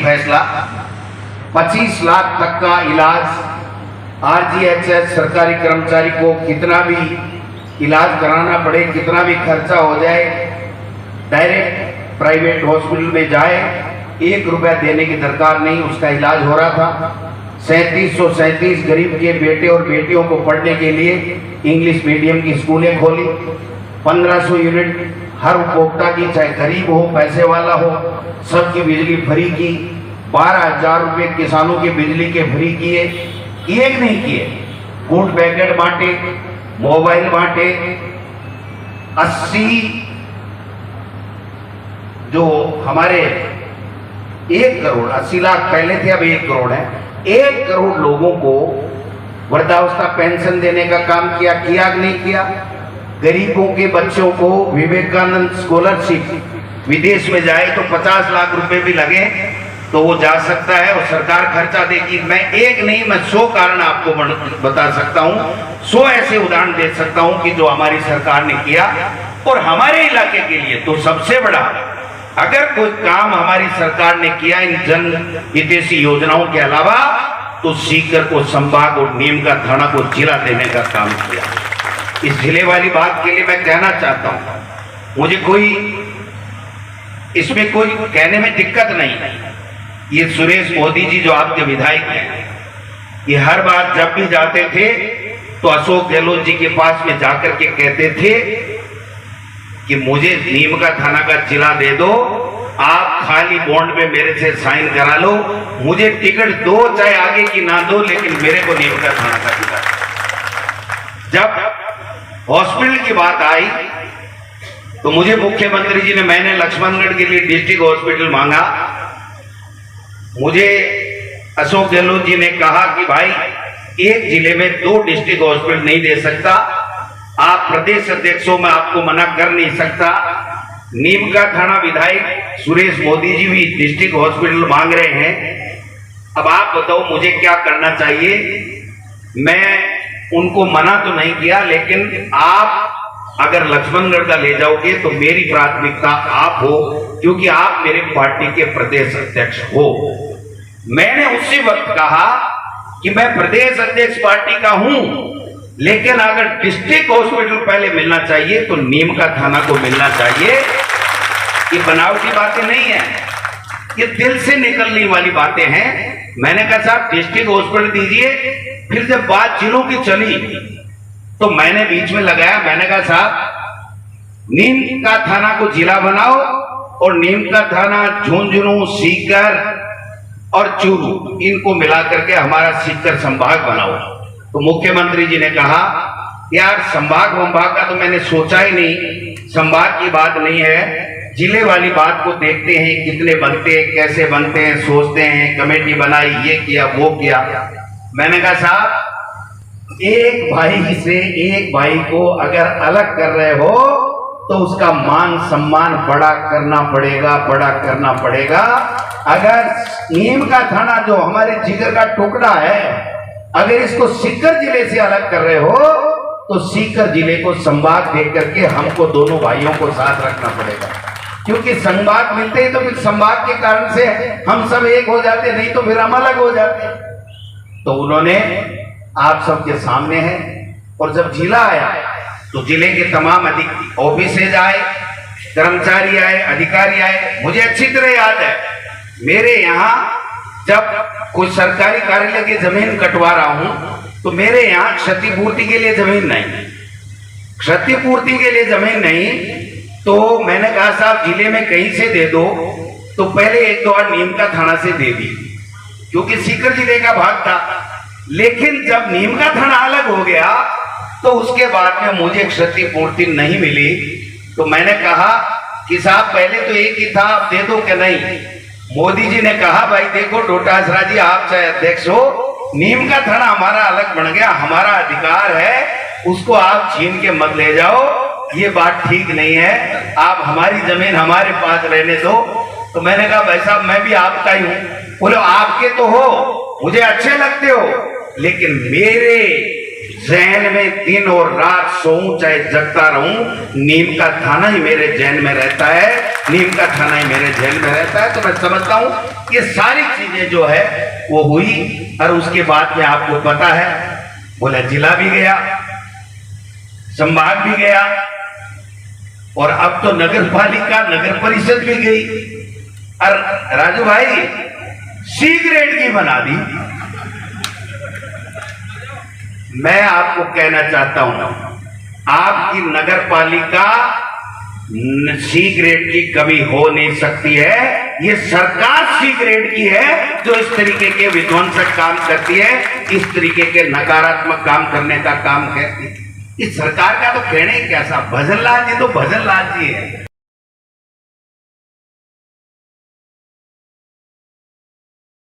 फैसला 25 लाख तक का इलाज आरजीएचएस सरकारी कर्मचारी को कितना भी इलाज कराना पड़े, कितना भी खर्चा हो जाए, डायरेक्ट प्राइवेट हॉस्पिटल में जाए, 1 रुपया देने की दरकार नहीं, उसका इलाज हो रहा था। 3737 गरीब के बेटे और बेटियों को पढ़ने के लिए इंग्लिश मीडियम की स्कूलें खोली। 1500 यूनिट हर उपभोक्ता की, चाहे गरीब हो पैसे वाला हो, सबकी बिजली फ्री की। 12,000 रुपये किसानों के बिजली के फ्री किए, एक नहीं किए, फूड पैकेट बांटे, मोबाइल बांटे। 80 जो हमारे 1 करोड़ 80 लाख पहले थे, अब 1 करोड़ है, 1 करोड़ लोगों को वृद्धावस्था पेंशन देने का काम किया कि नहीं किया। गरीबों के बच्चों को विवेकानंद स्कॉलरशिप, विदेश में जाए तो 50 लाख रुपए भी लगे तो वो जा सकता है और सरकार खर्चा देगी। मैं एक नहीं, मैं 100 कारण आपको बता सकता हूं, 100 ऐसे उदाहरण दे सकता हूं कि जो हमारी सरकार ने किया। और हमारे इलाके के लिए तो सबसे बड़ा, अगर कोई काम हमारी सरकार ने किया इन जन हितैषी योजनाओं के अलावा, तो सीकर को संभाग और नीम का थाना को जिला देने का काम किया। इस जिले वाली बात के लिए मैं कहना चाहता हूं, मुझे कोई इसमें कोई कहने में दिक्कत नहीं। ये सुरेश मोदी जी जो आपके विधायक हैं, ये हर बार जब भी जाते थे तो अशोक गहलोत जी के पास में जाकर के कहते थे कि मुझे नीम का थाना का जिला दे दो, आप खाली बॉन्ड में मेरे से साइन करा लो, मुझे टिकट दो चाहे आगे की ना दो, लेकिन मेरे को नीम का थाना का जिला। जब हॉस्पिटल की बात आई तो मुझे मुख्यमंत्री जी ने, मैंने लक्ष्मणगढ़ के लिए डिस्ट्रिक्ट हॉस्पिटल मांगा। मुझे अशोक गहलोत जी ने कहा कि भाई एक जिले में 2 डिस्ट्रिक्ट हॉस्पिटल नहीं दे सकता, आप प्रदेश अध्यक्ष हो, मैं आपको मना कर नहीं सकता। नीम का थाना विधायक सुरेश मोदी जी भी डिस्ट्रिक्ट हॉस्पिटल मांग रहे हैं। अब आप बताओ मुझे क्या करना चाहिए। मैं उनको मना तो नहीं किया, लेकिन आप अगर लक्ष्मणगढ़ का ले जाओगे तो मेरी प्राथमिकता आप हो, क्योंकि आप मेरे पार्टी के प्रदेश अध्यक्ष हो। मैंने उसी वक्त कहा कि मैं प्रदेश अध्यक्ष पार्टी का हूं, लेकिन अगर डिस्ट्रिक्ट हॉस्पिटल पहले मिलना चाहिए तो नीम का थाना को मिलना चाहिए। ये बनावटी बातें नहीं है, ये दिल से निकलने वाली बातें हैं। मैंने कहा साहब डिस्ट्रिक्ट हॉस्पिटल दीजिए। फिर जब बात जिलों की चली तो मैंने बीच में लगाया, मैंने कहा साहब नीम का थाना को जिला बनाओ और नीम का थाना झुंझुनू, सीकर और चूरू, इनको मिलाकर के हमारा सीकर संभाग बनाओ। तो मुख्यमंत्री जी ने कहा यार संभाग वंभाग का तो मैंने सोचा ही नहीं, संभाग की बात नहीं है, जिले वाली बात को देखते हैं, कितने बनते हैं, कैसे बनते हैं, सोचते हैं, कमेटी बनाई, ये किया वो किया। मैंने कहा साहब एक भाई से एक भाई को अगर अलग कर रहे हो तो उसका मान सम्मान बड़ा करना पड़ेगा, बड़ा करना पड़ेगा। अगर नीम का थाना जो हमारे जिगर का टुकड़ा है, अगर इसको सीकर जिले से अलग कर रहे हो तो सीकर जिले को संभाग दे करके हमको दोनों भाइयों को साथ रखना पड़ेगा, क्योंकि संभाग मिलते ही तो फिर संभाग के कारण से हम सब एक हो जाते, नहीं तो फिर हम अलग हो जाते। तो उन्होंने आप सबके सामने है। और जब जिला आया तो जिले के तमाम ऑफिसेज आए, कर्मचारी आए, अधिकारी आए। मुझे अच्छी तरह याद है, मेरे यहाँ जब कोई सरकारी कार्यालय की जमीन कटवा रहा हूं तो मेरे यहाँ क्षतिपूर्ति के लिए जमीन नहीं, क्षतिपूर्ति के लिए जमीन नहीं, तो मैंने कहा साहब जिले में कहीं से दे दो। तो पहले 1-2 बार नीम का थाना से दे दी, क्योंकि सीकर जिले का भाग था। लेकिन जब नीम का थाना अलग हो गया तो उसके बाद में मुझे क्षतिपूर्ति नहीं मिली। तो मैंने कहा कि साहब पहले तो एक ही था, आप दे दो क्या नहीं। मोदी जी ने कहा भाई देखो डोटासरा जी, आप चाहे अध्यक्ष हो, नीम का थाना हमारा अलग बन गया, हमारा अधिकार है, उसको आप छीन के मत ले जाओ, ये बात ठीक नहीं है, आप हमारी जमीन हमारे पास रहने दो। तो मैंने कहा भाई साहब मैं भी आपका ही हूं। बोलो आपके तो हो, मुझे अच्छे लगते हो, लेकिन मेरे जहन में दिन और रात सोऊं चाहे जगता रहूं, नीम का थाना ही मेरे जहन में रहता है, नीम का थाना ही मेरे जहन में रहता है। तो मैं समझता हूं ये सारी चीजें जो है वो हुई। और उसके बाद में आपको पता है, बोला जिला भी गया, संभाग भी गया, और अब तो नगर पालिका नगर परिषद भी गई। और राजू भाई सी ग्रेड की बना दी। मैं आपको कहना चाहता हूं, आपकी नगर पालिका सी ग्रेड की कभी हो नहीं सकती है। ये सरकार सी ग्रेड की है जो इस तरीके के विध्वंसक काम करती है, इस तरीके के नकारात्मक काम करने का काम करती है। इस सरकार का तो कहने ही कैसा, भजन लाल जी तो भजन लाल जी है।